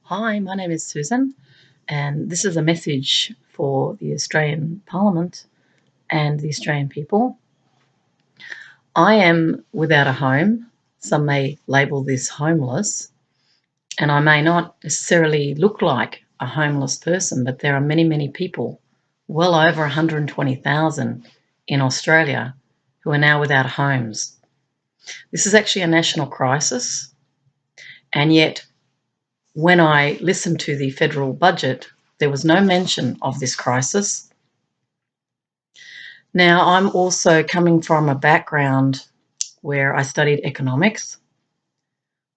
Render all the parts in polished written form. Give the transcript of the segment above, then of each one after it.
Hi, my name is Susan, and this is a message for the Australian Parliament and the Australian people. I am without a home. Some may label this homeless, and I may not necessarily look like a homeless person, but there are many, many people, well over 120,000 in Australia, who are now without homes. This is actually a national crisis, and yet when I listened to the federal budget, there was no mention of this crisis. Now, I'm also coming from a background where I studied economics.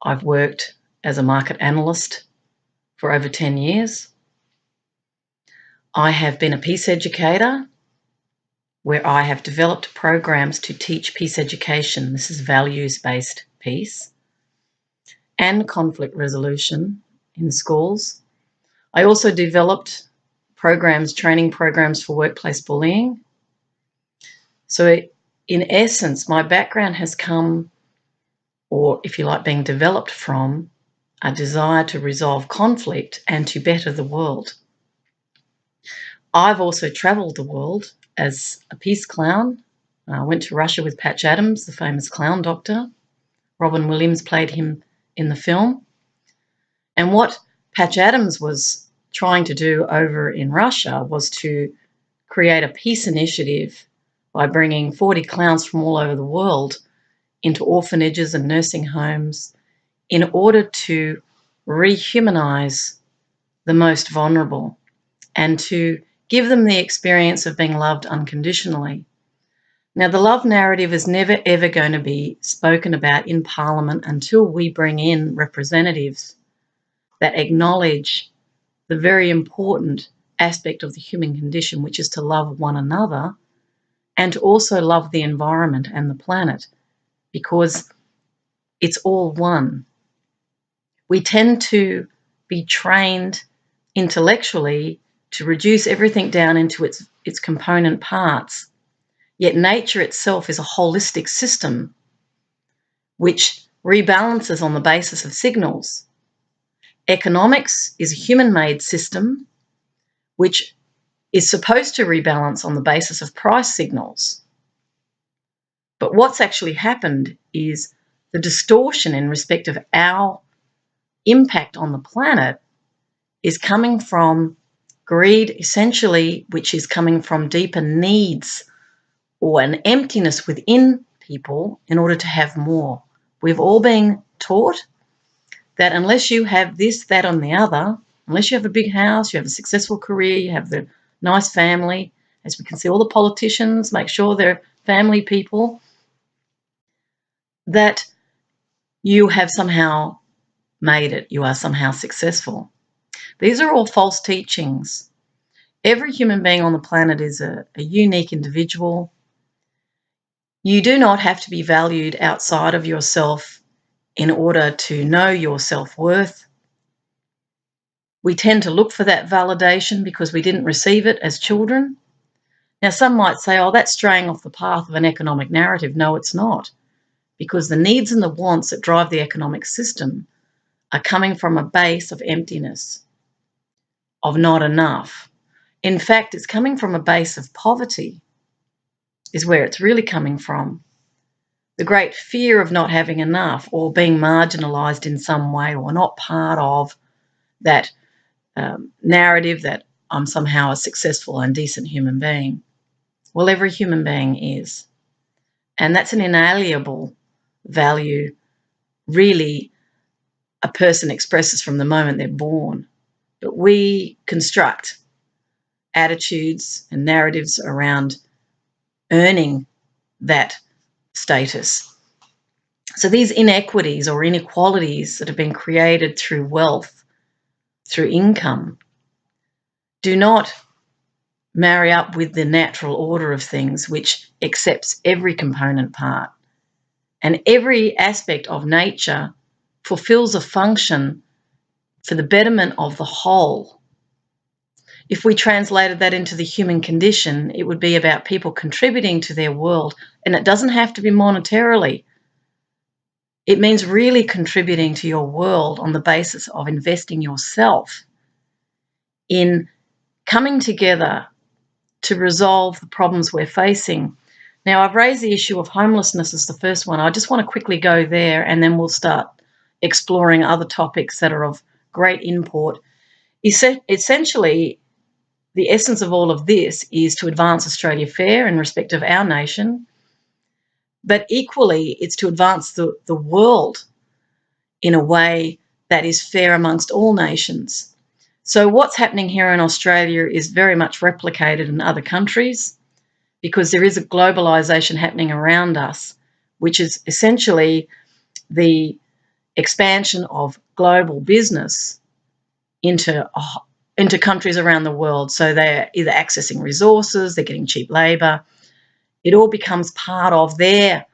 I've worked as a market analyst for over 10 years. I have been a peace educator where I have developed programs to teach peace education. This is values-based peace and conflict resolution in schools. I also developed training programs for workplace bullying. So in essence, my background has come, or if you like, being developed from a desire to resolve conflict and to better the world. I've also travelled the world as a peace clown. I went to Russia with Patch Adams, the famous clown doctor. Robin Williams played him in the film. And what Patch Adams was trying to do over in Russia was to create a peace initiative by bringing 40 clowns from all over the world into orphanages and nursing homes in order to rehumanize the most vulnerable and to give them the experience of being loved unconditionally. Now, the love narrative is never, ever going to be spoken about in Parliament until we bring in representatives that acknowledge the very important aspect of the human condition, which is to love one another and to also love the environment and the planet, because it's all one. We tend to be trained intellectually to reduce everything down into its component parts, yet nature itself is a holistic system which rebalances on the basis of signals. Economics is a human-made system which is supposed to rebalance on the basis of price signals. But what's actually happened is the distortion in respect of our impact on the planet is coming from greed, essentially, which is coming from deeper needs or an emptiness within people in order to have more. We've all been taught that unless you have this, that, and the other, unless you have a big house, you have a successful career, you have the nice family, as we can see all the politicians make sure they're family people, that you have somehow made it, you are somehow successful. These are all false teachings. Every human being on the planet is a unique individual. You do not have to be valued outside of yourself in order to know your self-worth. We tend to look for that validation because we didn't receive it as children. Now, some might say, oh, that's straying off the path of an economic narrative. No, it's not, because the needs and the wants that drive the economic system are coming from a base of emptiness, of not enough. In fact, it's coming from a base of poverty, is where it's really coming from. The great fear of not having enough or being marginalised in some way or not part of that narrative that I'm somehow a successful and decent human being. Well, every human being is. And that's an inalienable value, really, a person expresses from the moment they're born. But we construct attitudes and narratives around earning that status. So these inequities or inequalities that have been created through wealth, through income, do not marry up with the natural order of things, which accepts every component part. And every aspect of nature fulfills a function for the betterment of the whole. If we translated that into the human condition, it would be about people contributing to their world, and it doesn't have to be monetarily. It means really contributing to your world on the basis of investing yourself in coming together to resolve the problems we're facing. Now, I've raised the issue of homelessness as the first one. I just want to quickly go there, and then we'll start exploring other topics that are of great import. Essentially, the essence of all of this is to advance Australia fair in respect of our nation, but equally it's to advance the world in a way that is fair amongst all nations. So what's happening here in Australia is very much replicated in other countries, because there is a globalisation happening around us, which is essentially the expansion of global business into countries around the world. So they're either accessing resources, they're getting cheap labour. It all becomes part of their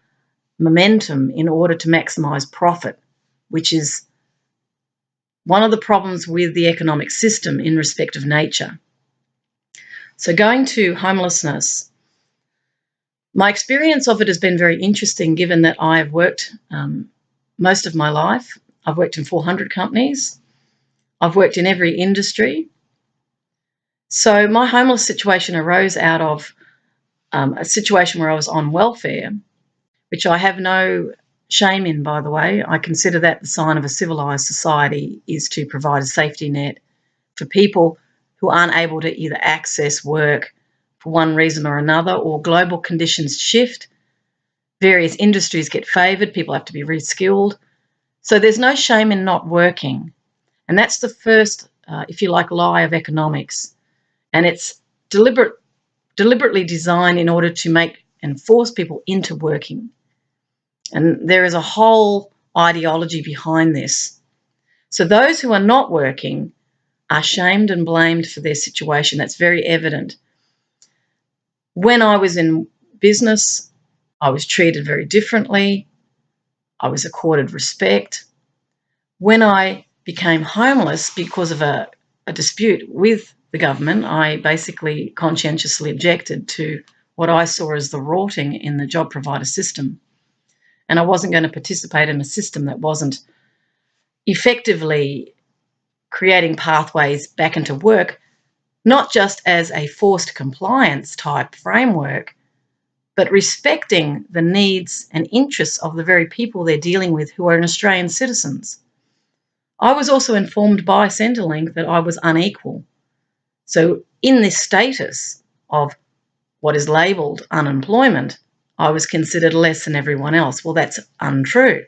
momentum in order to maximise profit, which is one of the problems with the economic system in respect of nature. So going to homelessness, my experience of it has been very interesting, given that I've worked most of my life. I've worked in 400 companies. I've worked in every industry. So my homeless situation arose out of a situation where I was on welfare, which I have no shame in, by the way. I consider that the sign of a civilised society is to provide a safety net for people who aren't able to either access work for one reason or another, or global conditions shift, various industries get favoured, people have to be reskilled. So there's no shame in not working. And that's the first, if you like, lie of economics. And it's deliberately designed in order to make and force people into working. And there is a whole ideology behind this. So those who are not working are shamed and blamed for their situation. That's very evident. When I was in business, I was treated very differently. I was accorded respect. When I became homeless because of a dispute with the government, I basically conscientiously objected to what I saw as the rorting in the job provider system. And I wasn't going to participate in a system that wasn't effectively creating pathways back into work, not just as a forced compliance type framework, but respecting the needs and interests of the very people they're dealing with who are Australian citizens. I was also informed by Centrelink that I was unequal. So in this status of what is labelled unemployment, I was considered less than everyone else. Well, that's untrue.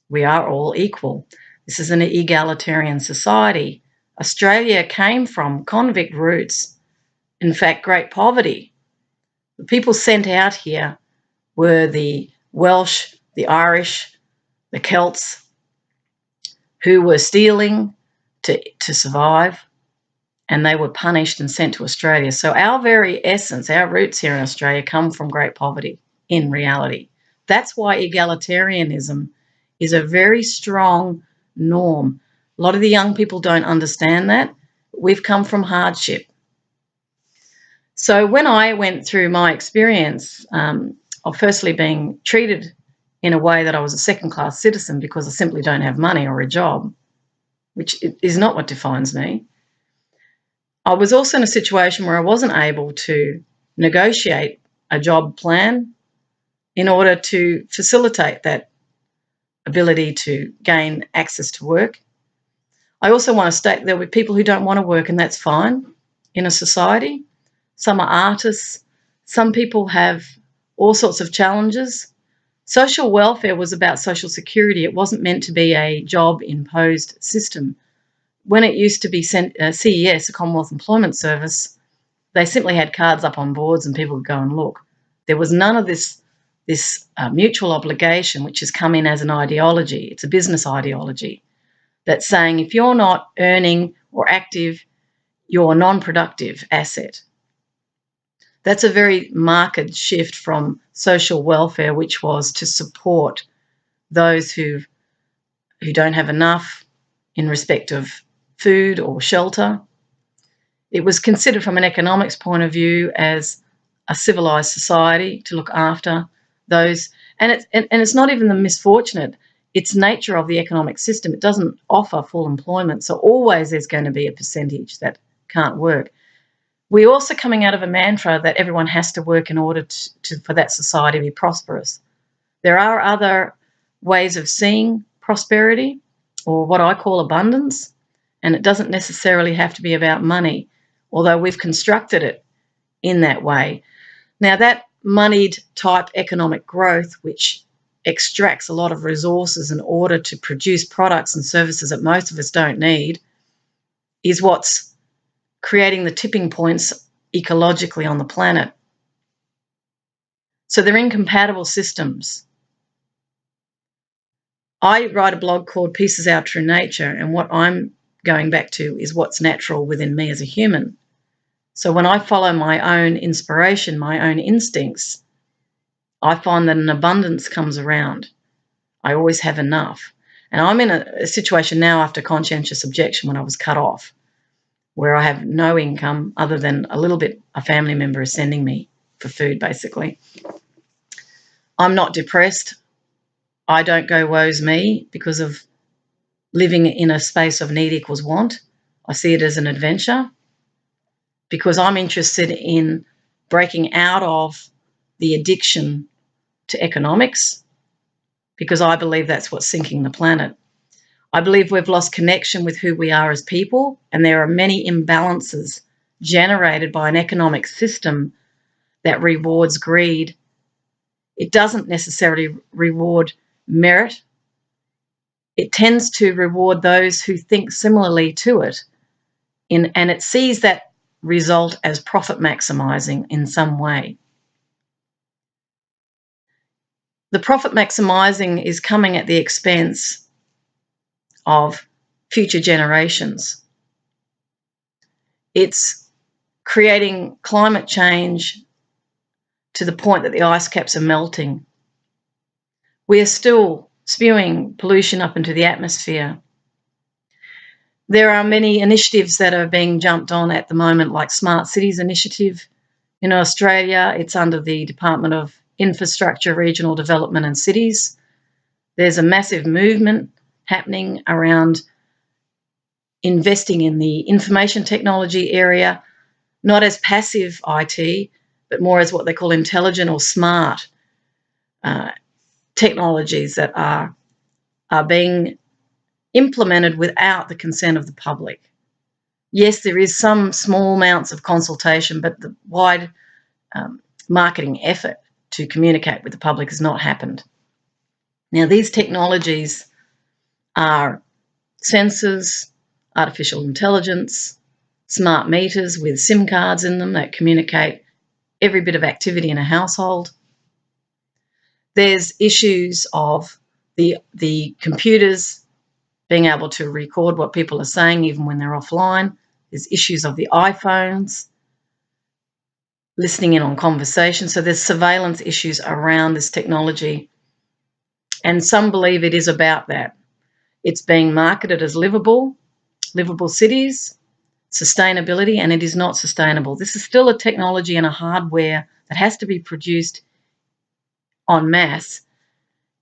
We are all equal. This is an egalitarian society. Australia came from convict roots, in fact, great poverty. The people sent out here were the Welsh, the Irish, the Celts, who were stealing to survive, and they were punished and sent to Australia. So our very essence, our roots here in Australia come from great poverty in reality. That's why egalitarianism is a very strong norm. A lot of the young people don't understand that. We've come from hardship. So when I went through my experience of firstly being treated in a way that I was a second-class citizen because I simply don't have money or a job, which is not what defines me, I was also in a situation where I wasn't able to negotiate a job plan in order to facilitate that ability to gain access to work. I also want to state there were people who don't want to work, and that's fine in a society. Some are artists. Some people have all sorts of challenges. Social welfare was about social security. It wasn't meant to be a job-imposed system. When it used to be CES, the Commonwealth Employment Service, they simply had cards up on boards and people could go and look. There was none of this mutual obligation, which has come in as an ideology. It's a business ideology that's saying if you're not earning or active, you're a non-productive asset. That's a very marked shift from social welfare, which was to support those who don't have enough in respect of food or shelter. It was considered from an economics point of view as a civilised society to look after those. And it's not even the misfortunate. it's nature of the economic system. It doesn't offer full employment, so always there's going to be a percentage that can't work. We're also coming out of a mantra that everyone has to work in order for that society to be prosperous. There are other ways of seeing prosperity, or what I call abundance, and it doesn't necessarily have to be about money, although we've constructed it in that way. Now, that moneyed type economic growth, which extracts a lot of resources in order to produce products and services that most of us don't need, is what's creating the tipping points ecologically on the planet. So they're incompatible systems. I write a blog called Peace is Our True Nature, and what I'm going back to is what's natural within me as a human. So when I follow my own inspiration, my own instincts, I find that an abundance comes around. I always have enough. And I'm in a situation now after conscientious objection, when I was cut off, where I have no income other than a little bit a family member is sending me for food, basically. I'm not depressed. I don't go woe's me because of living in a space of need equals want. I see it as an adventure because I'm interested in breaking out of the addiction to economics, because I believe that's what's sinking the planet. I believe we've lost connection with who we are as people, and there are many imbalances generated by an economic system that rewards greed. It doesn't necessarily reward merit. It tends to reward those who think similarly to it, and it sees that result as profit maximizing in some way. The profit maximizing is coming at the expense of future generations. It's creating climate change to the point that the ice caps are melting. We are still spewing pollution up into the atmosphere. There are many initiatives that are being jumped on at the moment, like Smart Cities Initiative. In Australia, it's under the Department of Infrastructure, Regional Development and Cities. There's a massive movement happening around investing in the information technology area, not as passive IT, but more as what they call intelligent or smart technologies that are being implemented without the consent of the public. Yes, there is some small amounts of consultation, but the wide marketing effort to communicate with the public has not happened. Now, these technologies are sensors, artificial intelligence, smart meters with SIM cards in them that communicate every bit of activity in a household. There's issues of the computers being able to record what people are saying even when they're offline. There's issues of the iPhones, listening in on conversations. So there's surveillance issues around this technology. And some believe it is about that. It's being marketed as livable cities, sustainability, and it is not sustainable. This is still a technology and a hardware that has to be produced en masse.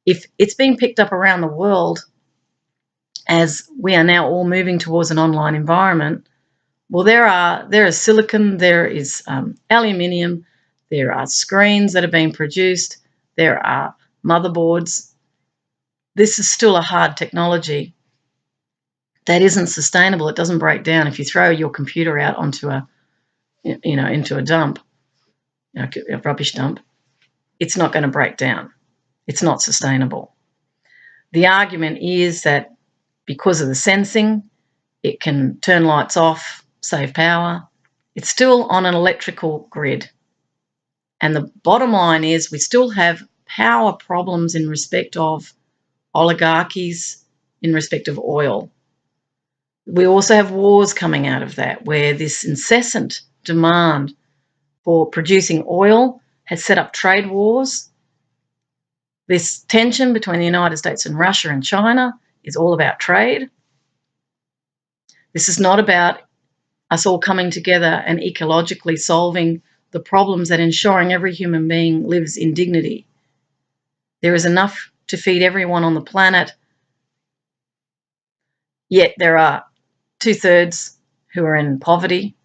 If it's being picked up around the world, as we are now all moving towards an online environment, well, there is silicon, there is aluminium, there are screens that are being produced, there are motherboards. This is still a hard technology that isn't sustainable. It doesn't break down. If you throw your computer out onto into a dump, a rubbish dump, it's not going to break down. It's not sustainable. The argument is that because of the sensing, it can turn lights off, save power. It's still on an electrical grid. And the bottom line is we still have power problems in respect of oligarchies, in respect of oil. We also have wars coming out of that, where this incessant demand for producing oil has set up trade wars. This tension between the United States and Russia and China is all about trade. This is not about us all coming together and ecologically solving the problems that ensuring every human being lives in dignity. There is enough to feed everyone on the planet, Yet there are 2/3 who are in poverty,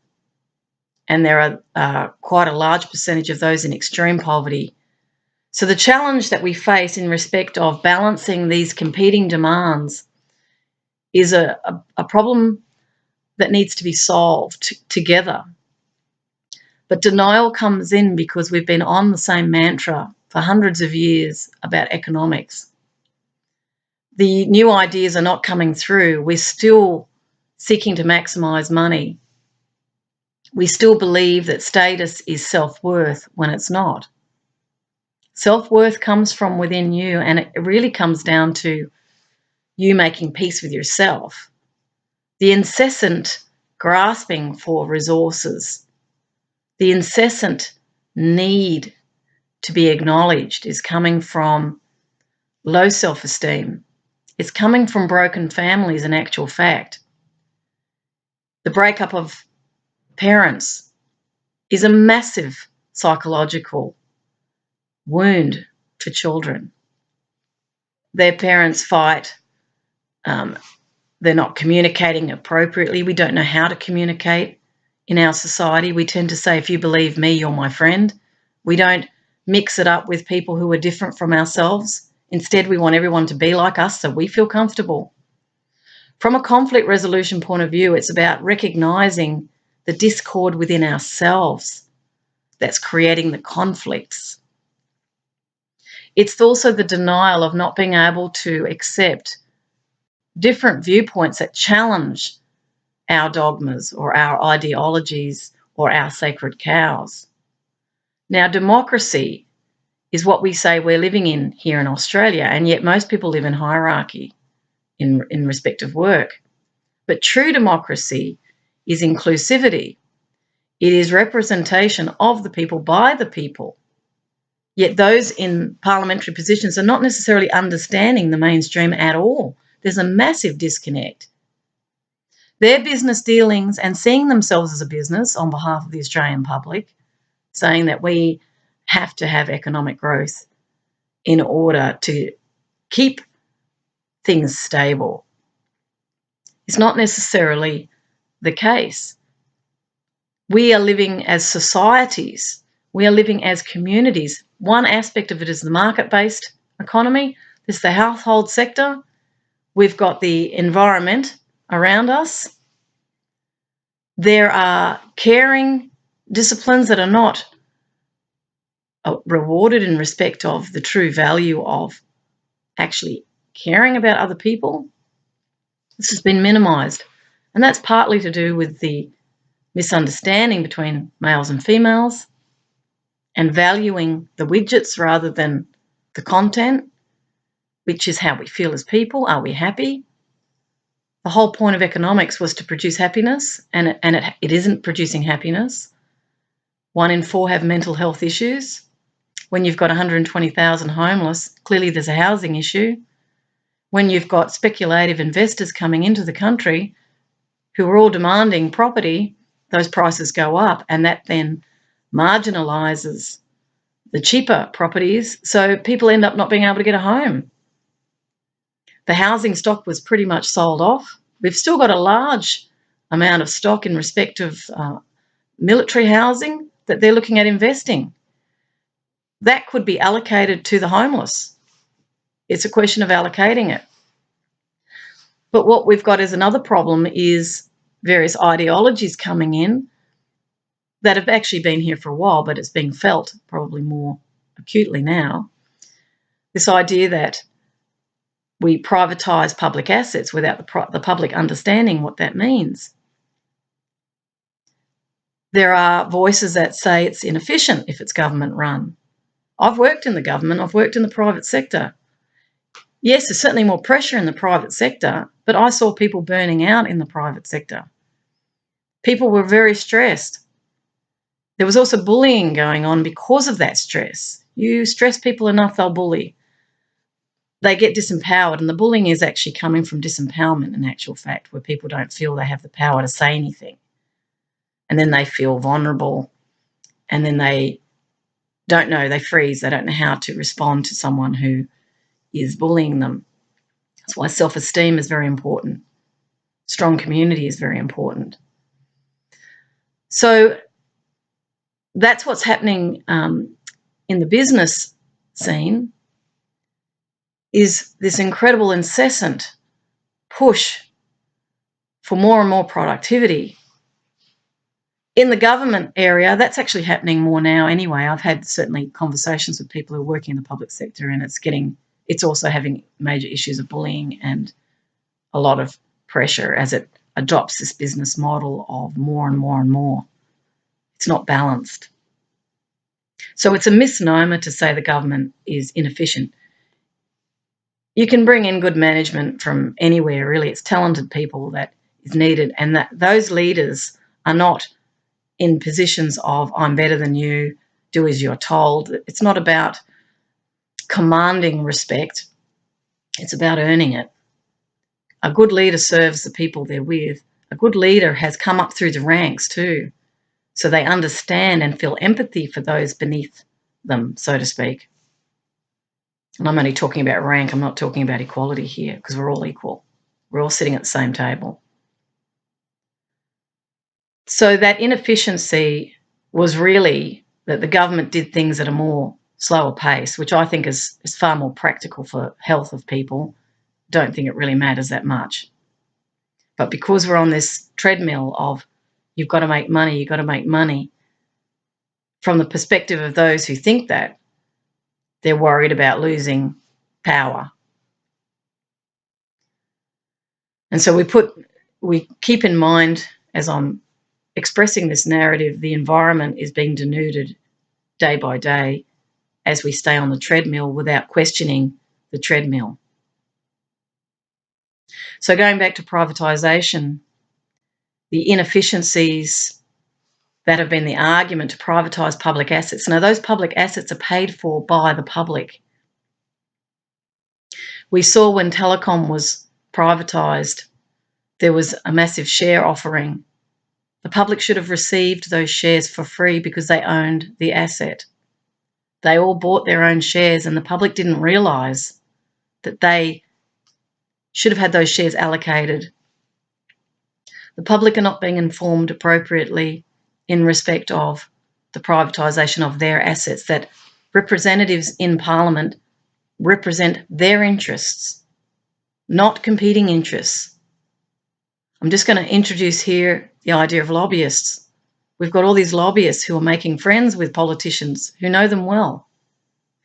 and there are quite a large percentage of those in extreme poverty. So the challenge that we face in respect of balancing these competing demands is a problem that needs to be solved together. But denial comes in because we've been on the same mantra for hundreds of years about economics. The new ideas are not coming through. We're still seeking to maximise money. We still believe that status is self-worth when it's not. Self-worth comes from within you, and it really comes down to you making peace with yourself. The incessant grasping for resources, the incessant need to be acknowledged is coming from low self-esteem. It's coming from broken families, in actual fact. The breakup of parents is a massive psychological wound for children. Their parents fight. They're not communicating appropriately. We don't know how to communicate in our society. We tend to say, if you believe me, you're my friend. We don't mix it up with people who are different from ourselves. Instead, we want everyone to be like us so we feel comfortable. From a conflict resolution point of view, it's about recognising the discord within ourselves that's creating the conflicts. It's also the denial of not being able to accept different viewpoints that challenge our dogmas or our ideologies or our sacred cows. Now, democracy is what we say we're living in here in Australia, and yet most people live in hierarchy in respect of work. But true democracy is inclusivity. It is representation of the people by the people. Yet those in parliamentary positions are not necessarily understanding the mainstream at all. There's a massive disconnect. Their business dealings and seeing themselves as a business on behalf of the Australian public, saying that we have to have economic growth in order to keep things stable. It's not necessarily the case. We are living as societies. We are living as communities. One aspect of it is the market-based economy. This is the household sector. We've got the environment around us. There are caring disciplines that are not rewarded in respect of the true value of actually caring about other people. This has been minimised, and that's partly to do with the misunderstanding between males and females and valuing the widgets rather than the content, which is how we feel as people. Are we happy? The whole point of economics was to produce happiness, and it isn't producing happiness. 1 in 4 have mental health issues. When you've got 120,000 homeless, clearly there's a housing issue. When you've got speculative investors coming into the country who are all demanding property, those prices go up, and that then marginalises the cheaper properties, so people end up not being able to get a home. The housing stock was pretty much sold off. We've still got a large amount of stock in respect of military housing that they're looking at investing. That could be allocated to the homeless. It's a question of allocating it. But what we've got as another problem is various ideologies coming in that have actually been here for a while, but it's being felt probably more acutely now. This idea that we privatise public assets without the public understanding what that means. There are voices that say it's inefficient if it's government run. I've worked in the government, I've worked in the private sector. Yes, there's certainly more pressure in the private sector, but I saw people burning out in the private sector. People were very stressed. There was also bullying going on because of that stress. You stress people enough, they'll bully. They get disempowered, and the bullying is actually coming from disempowerment in actual fact, where people don't feel they have the power to say anything. And then they feel vulnerable, and then they don't know, they freeze, they don't know how to respond to someone who is bullying them. That's why self-esteem is very important. strong community is very important. So that's what's happening in the business scene, is this incredible incessant push for more and more productivity. In the government area, that's actually happening more now anyway. I've had certainly conversations with people who are working in the public sector, and it's also having major issues of bullying and a lot of pressure as it adopts this business model of more and more and more. It's not balanced. So it's a misnomer to say the government is inefficient. You can bring in good management from anywhere, really. It's talented people that is needed, and that those leaders are not in positions of I'm better than you, do as you're told. It's not about commanding respect. It's about earning it. A good leader serves the people they're with. A good leader has come up through the ranks too, so they understand and feel empathy for those beneath them, so to speak. And I'm only talking about rank. I'm not talking about equality here, because we're all equal. We're all sitting at the same table. So that inefficiency was really that the government did things at a more slower pace, which I think is far more practical for health of people. Don't think it really matters that much. But because we're on this treadmill of you've got to make money, you've got to make money, from the perspective of those who think that, they're worried about losing power. And so we keep in mind, as I'm expressing this narrative, the environment is being denuded day by day as we stay on the treadmill without questioning the treadmill. So going back to privatisation, the inefficiencies that have been the argument to privatise public assets. Now, those public assets are paid for by the public. We saw when telecom was privatised, there was a massive share offering. The public should have received those shares for free because they owned the asset. They all bought their own shares, and the public didn't realise that they should have had those shares allocated. The public are not being informed appropriately in respect of the privatisation of their assets, that representatives in Parliament represent their interests, not competing interests. I'm just going to introduce here the idea of lobbyists. We've got all these lobbyists who are making friends with politicians who know them well,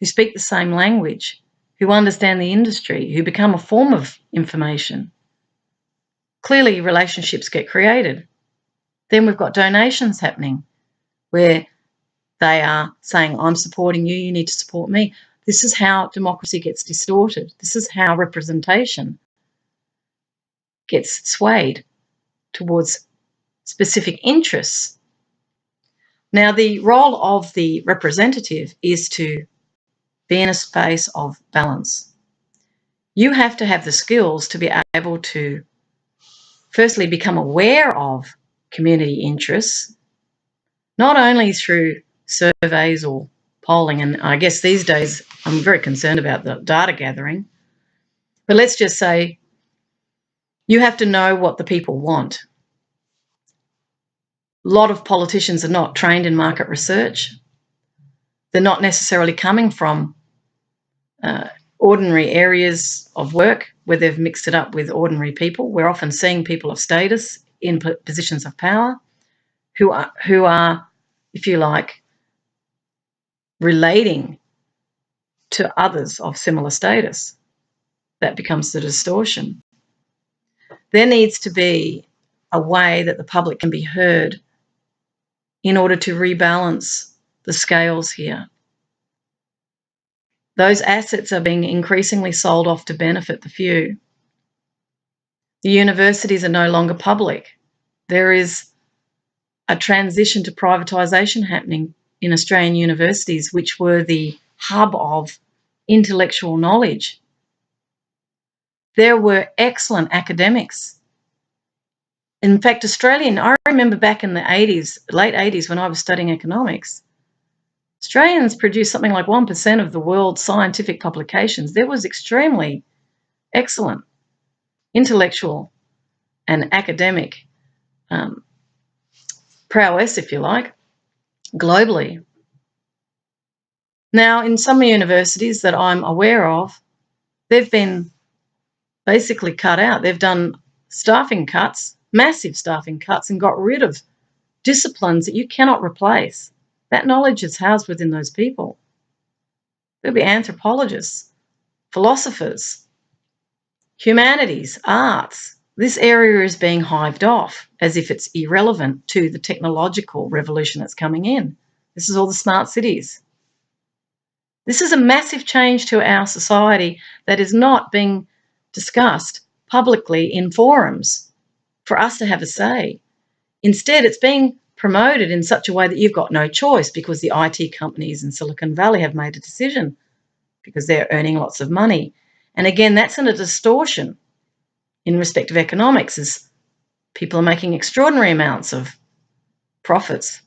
who speak the same language, who understand the industry, who become a form of information. Clearly, relationships get created. Then we've got donations happening where they are saying, I'm supporting you, you need to support me. This is how democracy gets distorted. This is how representation gets swayed towards specific interests. Now, the role of the representative is to be in a space of balance. You have to have the skills to be able to firstly become aware of community interests, not only through surveys or polling, and I guess these days I'm very concerned about the data gathering, but let's just say you have to know what the people want. A lot of politicians are not trained in market research. They're not necessarily coming from ordinary areas of work where they've mixed it up with ordinary people. We're often seeing people of status in positions of power who are, if you like, relating to others of similar status. That becomes the distortion. There needs to be a way that the public can be heard in order to rebalance the scales here. Those assets are being increasingly sold off to benefit the few. The universities are no longer public. There is a transition to privatisation happening in Australian universities, which were the hub of intellectual knowledge. There were excellent academics. In fact, I remember back in the 80s, late 80s, when I was studying economics, Australians produced something like 1% of the world's scientific publications. There was extremely excellent intellectual and academic prowess, if you like, globally. Now, in some universities that I'm aware of, they've been basically cut out. They've done staffing cuts, massive staffing cuts, and got rid of disciplines that you cannot replace. That knowledge is housed within those people. There'll be anthropologists, philosophers, humanities, arts. This area is being hived off as if it's irrelevant to the technological revolution that's coming in. This is all the smart cities. This is a massive change to our society that is not being discussed publicly in forums for us to have a say. Instead, it's being promoted in such a way that you've got no choice because the IT companies in Silicon Valley have made a decision because they're earning lots of money. And again, that's in a distortion in respect of economics, as people are making extraordinary amounts of profits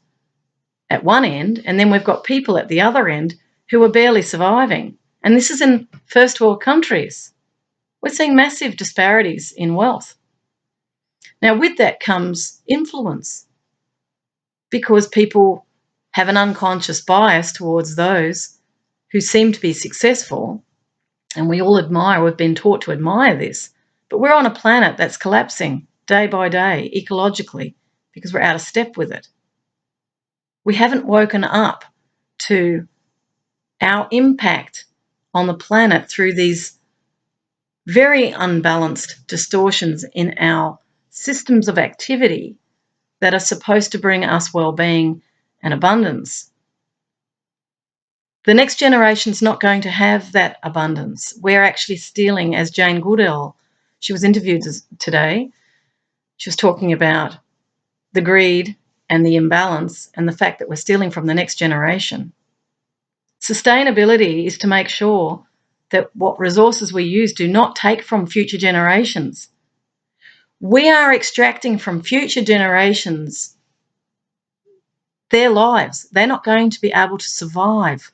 at one end, and then we've got people at the other end who are barely surviving. And this is in first world countries. We're seeing massive disparities in wealth. Now, with that comes influence, because people have an unconscious bias towards those who seem to be successful, and we all admire, we've been taught to admire this, but we're on a planet that's collapsing day by day ecologically because we're out of step with it. We haven't woken up to our impact on the planet through these very unbalanced distortions in our systems of activity that are supposed to bring us well-being and abundance. The next generation's not going to have that abundance. We're actually stealing, as Jane Goodall, she was interviewed today, she was talking about the greed and the imbalance and the fact that we're stealing from the next generation. Sustainability is to make sure that what resources we use do not take from future generations. We are extracting from future generations their lives. They're not going to be able to survive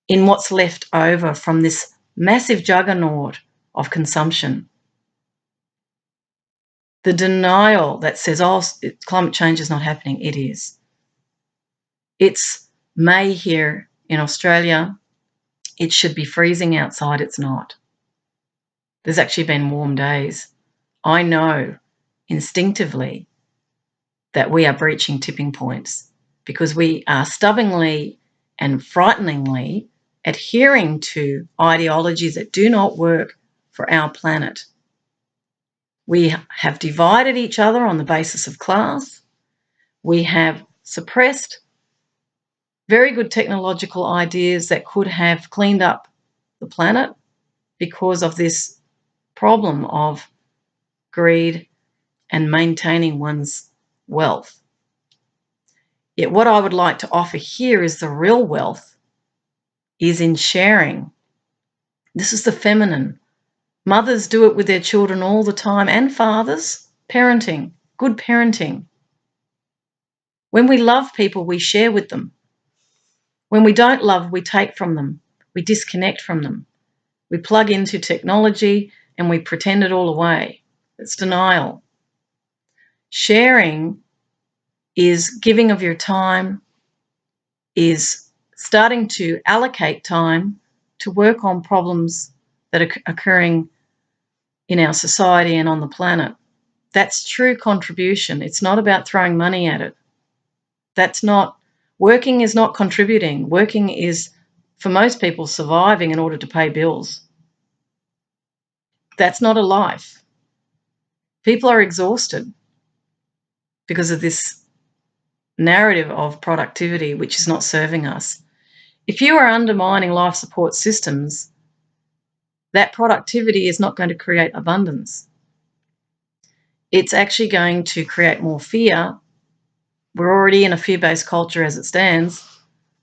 in what's left over from this massive juggernaut of consumption. The denial that says, oh, climate change is not happening, it is. It's May here in Australia. It should be freezing outside, it's not. There's actually been warm days. I know instinctively that we are breaching tipping points because we are stubbornly and frighteningly adhering to ideologies that do not work for our planet. We have divided each other on the basis of class. We have suppressed very good technological ideas that could have cleaned up the planet because of this problem of greed and maintaining one's wealth. Yet what I would like to offer here is the real wealth is in sharing. This is the feminine. Mothers do it with their children all the time, and fathers, parenting, good parenting. When we love people, we share with them. When we don't love, we take from them. We disconnect from them. We plug into technology and we pretend it all away. It's denial. Sharing is giving of your time, is starting to allocate time to work on problems that are occurring in our society and on the planet. That's true contribution. It's not about throwing money at it. Working is not contributing. Working is, for most people, surviving in order to pay bills. That's not a life. People are exhausted because of this narrative of productivity which is not serving us. If you are undermining life support systems, that productivity is not going to create abundance. It's actually going to create more fear. We're already in a fear-based culture as it stands.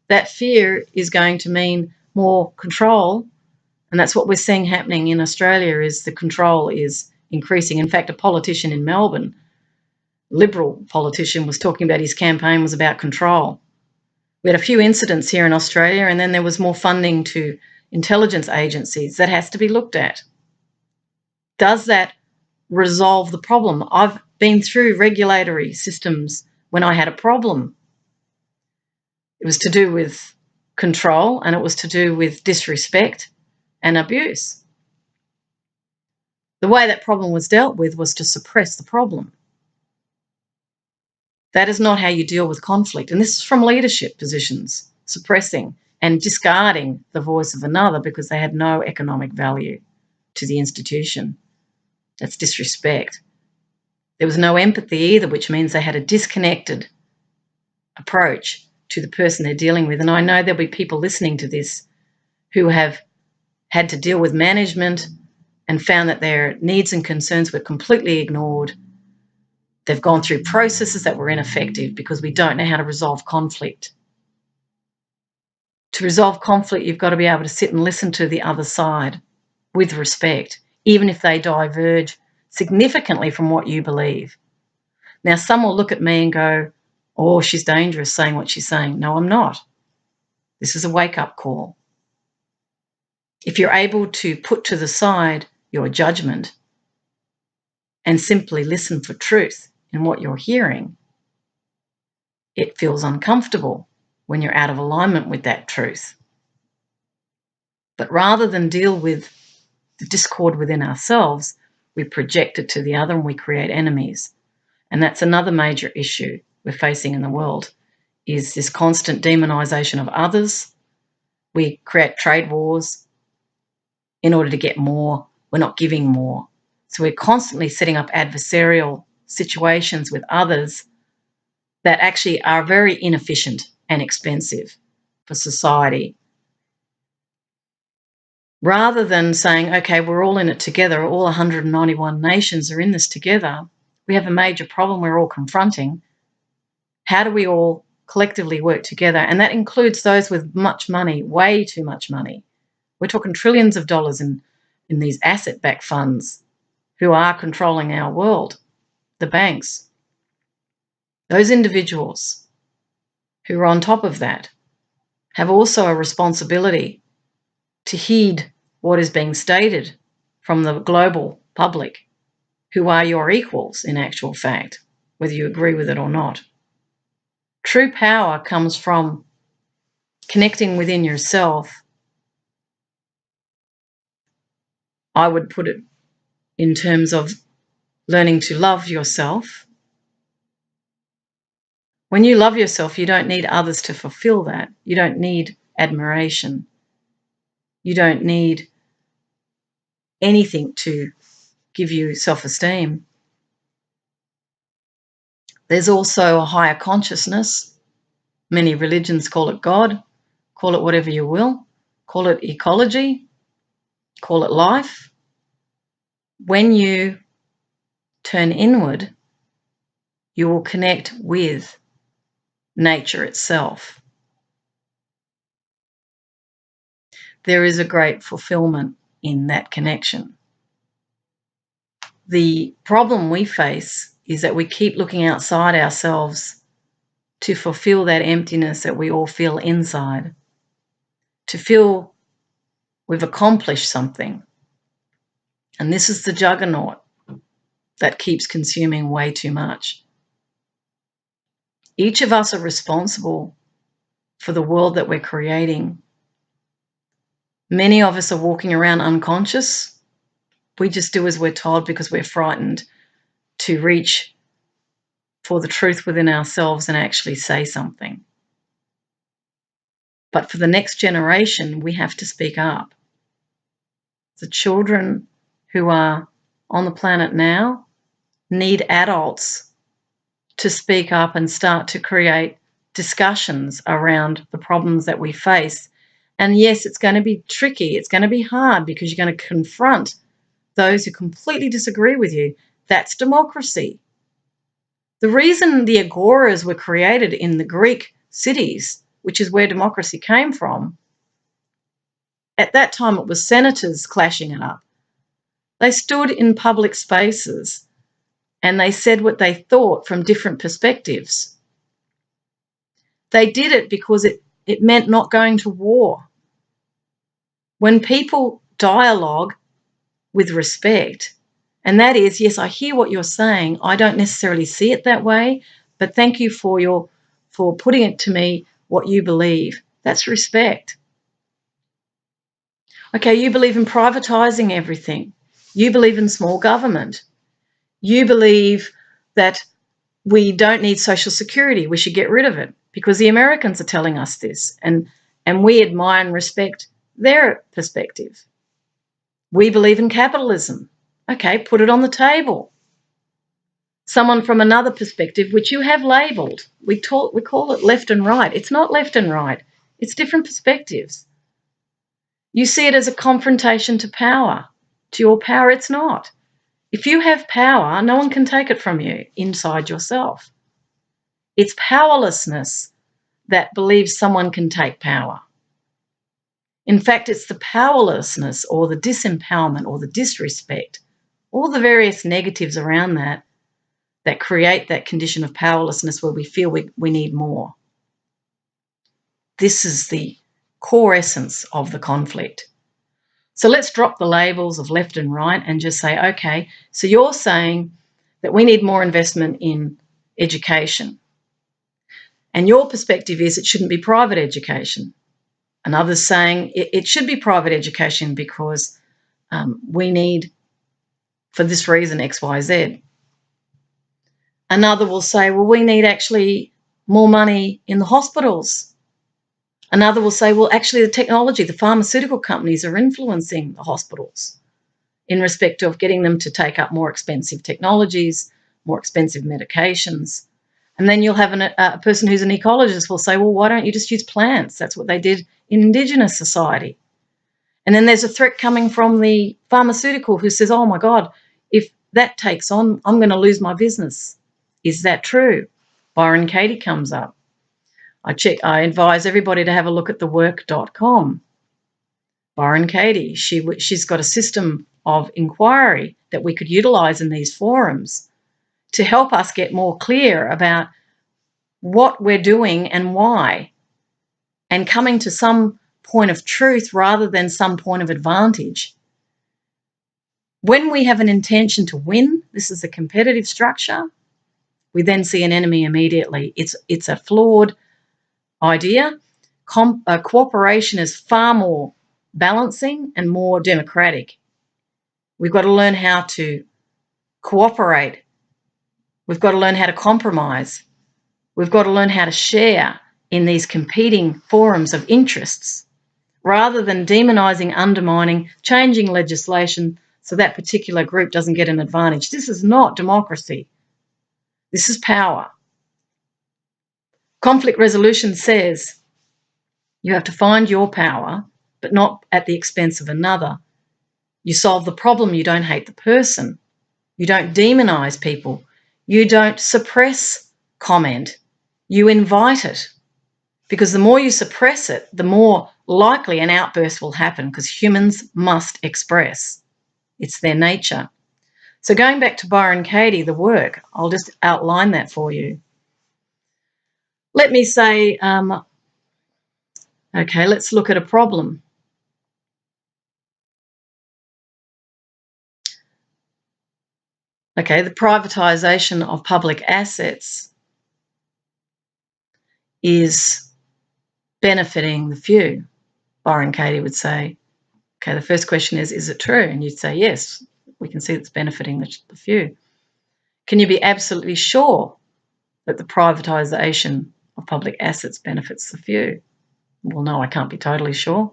That fear is going to mean more control, and that's what we're seeing happening in Australia, is the control is increasing. In fact, a politician in Melbourne, Liberal politician, was talking about his campaign was about control. We had a few incidents here in Australia, and then there was more funding to intelligence agencies. That has to be looked at. Does that resolve the problem. I've been through regulatory systems when I had a problem. It was to do with control, and it was to do with disrespect and abuse. The way that problem was dealt with was to suppress the problem. That is not how you deal with conflict. And this is from leadership positions, suppressing and discarding the voice of another because they had no economic value to the institution. That's disrespect. There was no empathy either, which means they had a disconnected approach to the person they're dealing with. And I know there'll be people listening to this who have had to deal with management and found that their needs and concerns were completely ignored. They've gone through processes that were ineffective because we don't know how to resolve conflict. To resolve conflict, you've got to be able to sit and listen to the other side with respect, even if they diverge significantly from what you believe. Now, some will look at me and go, oh, she's dangerous saying what she's saying. No, I'm not. This is a wake-up call. If you're able to put to the side your judgment and simply listen for truth in what you're hearing, it feels uncomfortable when you're out of alignment with that truth. But rather than deal with the discord within ourselves, we project it to the other and we create enemies. And that's another major issue we're facing in the world, is this constant demonization of others. We create trade wars in order to get more. We're not giving more. So we're constantly setting up adversarial situations with others that actually are very inefficient and expensive for society. Rather than saying, okay, we're all in it together, all 191 nations are in this together, we have a major problem we're all confronting. How do we all collectively work together? And that includes those with much money, way too much money. We're talking trillions of dollars in these asset-backed funds who are controlling our world, the banks. Those individuals who are on top of that have also a responsibility to heed what is being stated from the global public, who are your equals in actual fact, whether you agree with it or not. True power comes from connecting within yourself. I would put it in terms of learning to love yourself. When you love yourself, you don't need others to fulfill that. You don't need admiration. You don't need anything to give you self-esteem. There's also a higher consciousness. Many religions call it God, call it whatever you will, call it ecology, call it life. When you turn inward, you will connect with nature itself. There is a great fulfillment in that connection. The problem we face is that we keep looking outside ourselves to fulfill that emptiness that we all feel inside, to feel we've accomplished something. And this is the juggernaut that keeps consuming way too much. Each of us are responsible for the world that we're creating. Many of us are walking around unconscious. We just do as we're told because we're frightened to reach for the truth within ourselves and actually say something. But for the next generation, we have to speak up. The children who are on the planet now need adults to speak up and start to create discussions around the problems that we face. And yes, it's going to be tricky. It's going to be hard because you're going to confront those who completely disagree with you. That's democracy. The reason the agoras were created in the Greek cities, which is where democracy came from, at that time it was senators clashing it up. They stood in public spaces and they said what they thought from different perspectives. They did it because it meant not going to war. When people dialogue with respect And that is, yes, I hear what you're saying. I don't necessarily see it that way, but thank you for putting it to me what you believe. That's respect. Okay, you believe in privatising everything. You believe in small government. You believe that we don't need social security. We should get rid of it because the Americans are telling us this, and we admire and respect their perspective. We believe in capitalism. Okay, put it on the table. Someone from another perspective, which you have labelled, we call it left and right. It's not left and right. It's different perspectives. You see it as a confrontation to power, to your power. It's not. If you have power, no one can take it from you inside yourself. It's powerlessness that believes someone can take power. In fact, it's the powerlessness or the disempowerment or the disrespect, all the various negatives around that create that condition of powerlessness where we feel we need more. This is the core essence of the conflict. So let's drop the labels of left and right and just say, okay, so you're saying that we need more investment in education. And your perspective is it shouldn't be private education. And others saying it should be private education because we need, for this reason, X, Y, Z. Another will say, well, we need actually more money in the hospitals. Another will say, well, actually the technology, the pharmaceutical companies are influencing the hospitals in respect of getting them to take up more expensive technologies, more expensive medications. And then you'll have a person who's an ecologist will say, well, why don't you just use plants? That's what they did in Indigenous society. And then there's a threat coming from the pharmaceutical who says, oh, my God, if that takes on, I'm going to lose my business. Is that true? Byron Katie comes up. I advise everybody to have a look at thework.com. Byron Katie, she's got a system of inquiry that we could utilise in these forums to help us get more clear about what we're doing and why, and coming to some point of truth rather than some point of advantage. When we have an intention to win, this is a competitive structure, we then see an enemy immediately. It's a flawed idea. Cooperation is far more balancing and more democratic. We've got to learn how to cooperate. We've got to learn how to compromise. We've got to learn how to share in these competing forums of interests rather than demonising, undermining, changing legislation so that particular group doesn't get an advantage. This is not democracy. This is power. Conflict resolution says you have to find your power, but not at the expense of another. You solve the problem, you don't hate the person. You don't demonise people. You don't suppress comment. You invite it. Because the more you suppress it, the more likely an outburst will happen because humans must express. It's their nature. So going back to Byron Katie, the work, I'll just outline that for you. Let me say, okay, let's look at a problem. Okay, the privatisation of public assets is benefiting the few, Byron Katie would say. Okay, the first question is it true? And you'd say, yes, we can see it's benefiting the few. Can you be absolutely sure that the privatisation of public assets benefits the few? Well, no, I can't be totally sure.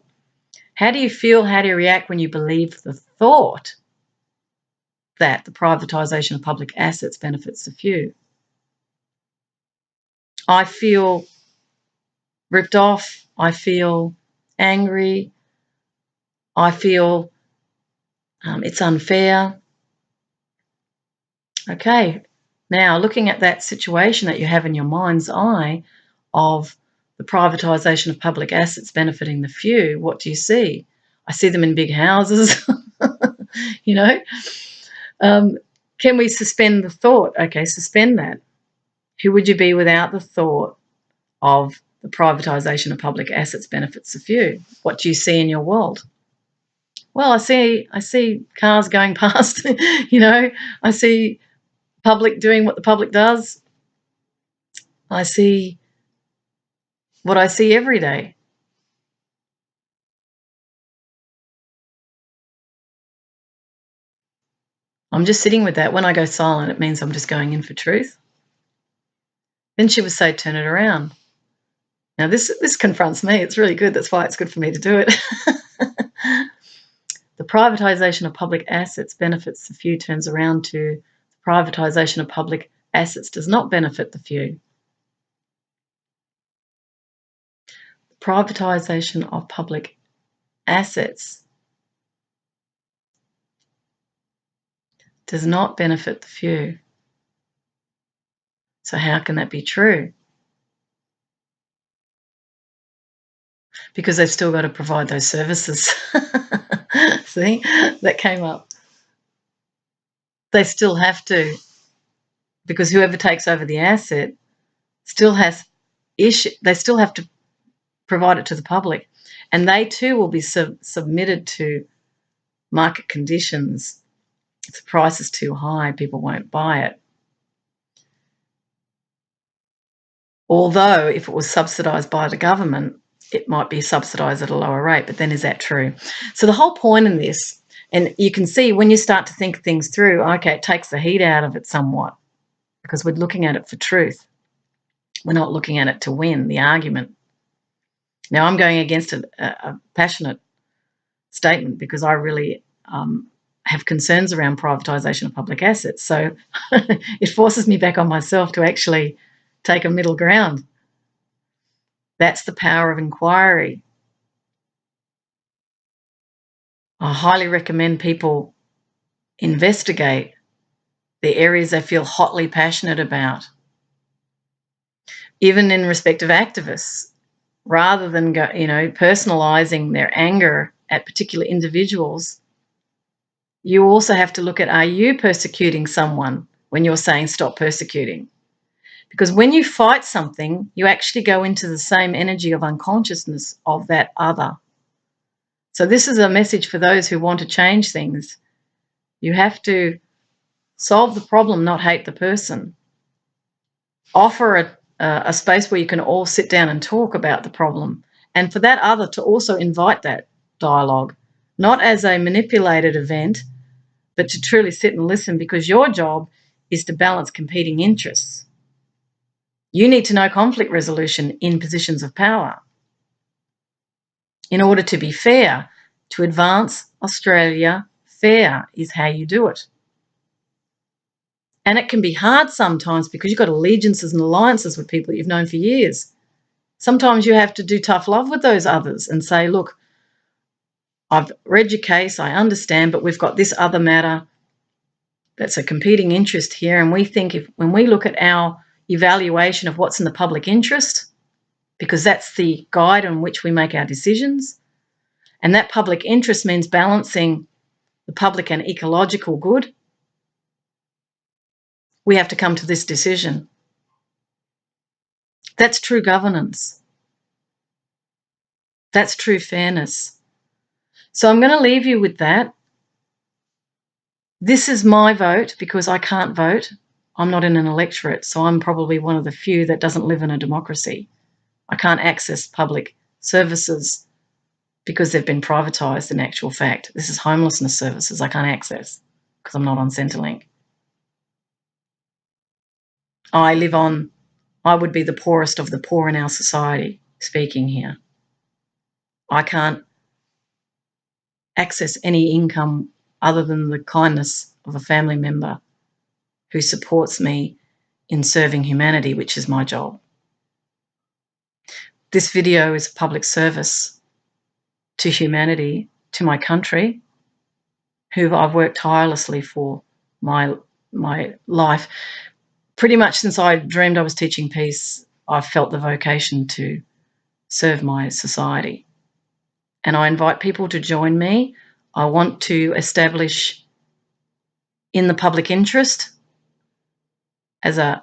How do you feel, how do you react when you believe the thought that the privatisation of public assets benefits the few? I feel ripped off. I feel angry. I feel it's unfair. Okay, now looking at that situation that you have in your mind's eye of the privatisation of public assets benefiting the few, what do you see? I see them in big houses, you know. Can we suspend the thought? Okay, suspend that. Who would you be without the thought of the privatisation of public assets benefits the few? What do you see in your world? Well, I see cars going past, I see public doing what the public does. I see what I see every day. I'm just sitting with that. When I go silent, it means I'm just going in for truth. Then she would say, turn it around. Now, this confronts me. It's really good. That's why it's good for me to do it. The privatisation of public assets benefits the few turns around to the privatisation of public assets does not benefit the few. The privatisation of public assets does not benefit the few. So how can that be true? Because they've still got to provide those services. See, that came up. They still have to, because whoever takes over the asset still has they still have to provide it to the public, and they too will be submitted to market conditions. If the price is too high, people won't buy it. Although if it was subsidised by the government, it might be subsidised at a lower rate, but then is that true? So the whole point in this, and you can see when you start to think things through, okay, it takes the heat out of it somewhat because we're looking at it for truth. We're not looking at it to win the argument. Now, I'm going against a passionate statement because I really have concerns around privatisation of public assets. So it forces me back on myself to actually take a middle ground. That's the power of inquiry. I highly recommend people investigate the areas they feel hotly passionate about. Even in respect of activists, rather than personalising their anger at particular individuals, you also have to look at, are you persecuting someone when you're saying stop persecuting? Because when you fight something, you actually go into the same energy of unconsciousness of that other. So this is a message for those who want to change things. You have to solve the problem, not hate the person. Offer a space where you can all sit down and talk about the problem, and for that other to also invite that dialogue, not as a manipulated event, but to truly sit and listen, because your job is to balance competing interests. You need to know conflict resolution in positions of power. In order to be fair, to advance Australia, fair is how you do it. And it can be hard sometimes because you've got allegiances and alliances with people that you've known for years. Sometimes you have to do tough love with those others and say, look, I've read your case, I understand, but we've got this other matter that's a competing interest here. And we think when we look at our evaluation of what's in the public interest, because that's the guide on which we make our decisions, and that public interest means balancing the public and ecological good, we have to come to this decision. That's true governance. That's true fairness. So I'm going to leave you with that. This is my vote because I can't vote. I'm not in an electorate, so I'm probably one of the few that doesn't live in a democracy. I can't access public services because they've been privatised in actual fact. This is homelessness services I can't access because I'm not on Centrelink. I would be the poorest of the poor in our society speaking here. I can't access any income other than the kindness of a family member who supports me in serving humanity, which is my job. This video is a public service to humanity, to my country, who I've worked tirelessly for my life. Pretty much since I dreamed I was teaching peace, I've felt the vocation to serve my society. And I invite people to join me. I want to establish in the public interest as a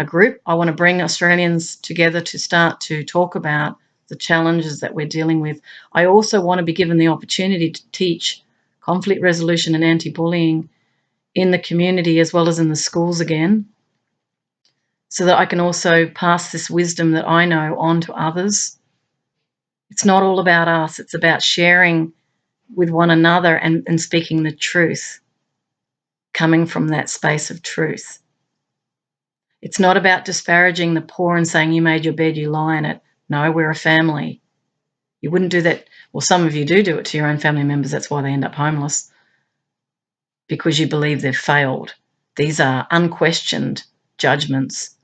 group. I want to bring Australians together to start to talk about the challenges that we're dealing with. I also want to be given the opportunity to teach conflict resolution and anti-bullying in the community as well as in the schools again, so that I can also pass this wisdom that I know on to others. It's not all about us. It's about sharing with one another and speaking the truth, coming from that space of truth. It's not about disparaging the poor and saying, you made your bed, you lie in it. No, we're a family. You wouldn't do that. Well, some of you do it to your own family members. That's why they end up homeless, because you believe they've failed. These are unquestioned judgments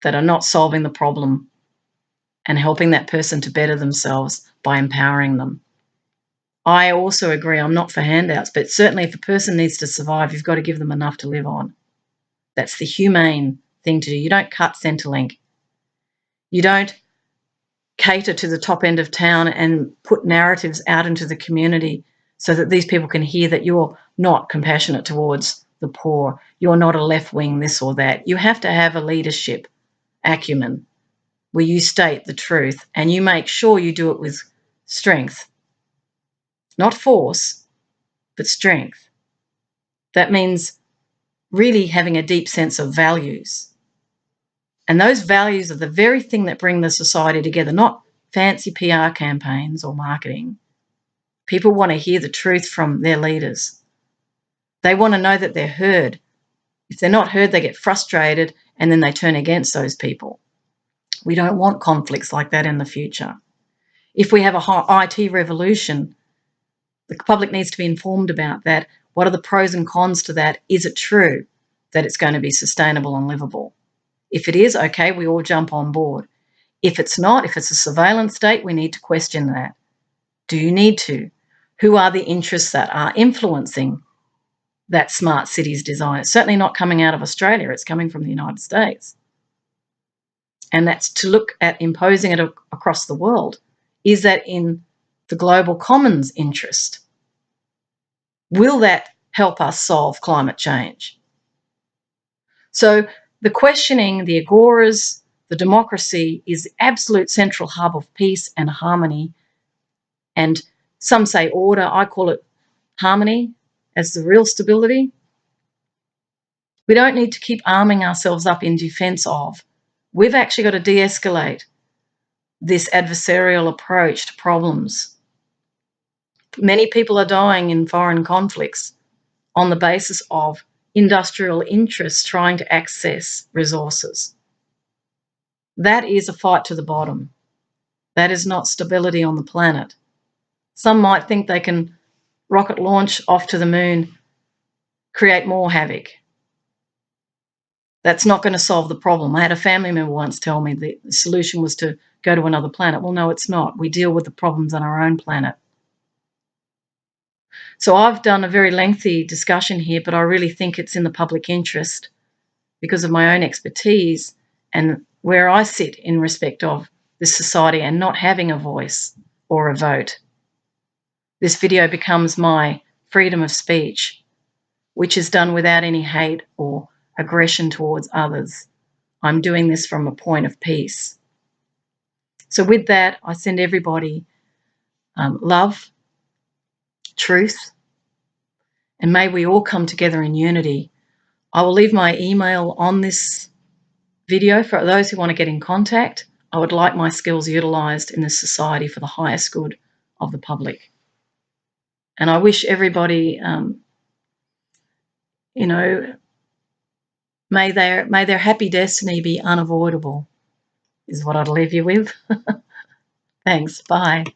that are not solving the problem and helping that person to better themselves by empowering them. I also agree, I'm not for handouts, but certainly if a person needs to survive, you've got to give them enough to live on. That's the humane thing to do. You don't cut Centrelink. You don't cater to the top end of town and put narratives out into the community so that these people can hear that you're not compassionate towards the poor. You're not a left wing this or that. You have to have a leadership acumen where you state the truth and you make sure you do it with strength. Not force, but strength. That means really having a deep sense of values. And those values are the very thing that bring the society together, not fancy PR campaigns or marketing. People want to hear the truth from their leaders. They want to know that they're heard. If they're not heard, they get frustrated and then they turn against those people. We don't want conflicts like that in the future. If we have a IT revolution, the public needs to be informed about that. What are the pros and cons to that? Is it true that it's going to be sustainable and livable? If it is, okay, we all jump on board. If it's not, if it's a surveillance state, we need to question that. Do you need to? Who are the interests that are influencing that smart cities design? It's certainly not coming out of Australia. It's coming from the United States. And that's to look at imposing it across the world. Is that in the global commons interest? Will that help us solve climate change? So the questioning, the agoras, the democracy is the absolute central hub of peace and harmony. And some say order. I call it harmony as the real stability. We don't need to keep arming ourselves up in defense of. We've actually got to de-escalate this adversarial approach to problems. Many people are dying in foreign conflicts on the basis of industrial interests trying to access resources. That is a fight to the bottom. That is not stability on the planet. Some might think they can rocket launch off to the moon, create more havoc. That's not going to solve the problem. I had a family member once tell me the solution was to go to another planet. Well, no, it's not. We deal with the problems on our own planet. So I've done a very lengthy discussion here, but I really think it's in the public interest because of my own expertise and where I sit in respect of this society and not having a voice or a vote. This video becomes my freedom of speech, which is done without any hate or aggression towards others. I'm doing this from a point of peace. So with that, I send everybody love, truth, and may we all come together in unity. I will leave my email on this video for those who want to get in contact. I would like my skills utilised in this society for the highest good of the public. And I wish everybody, may their happy destiny be unavoidable, is what I'd leave you with. Thanks. Bye.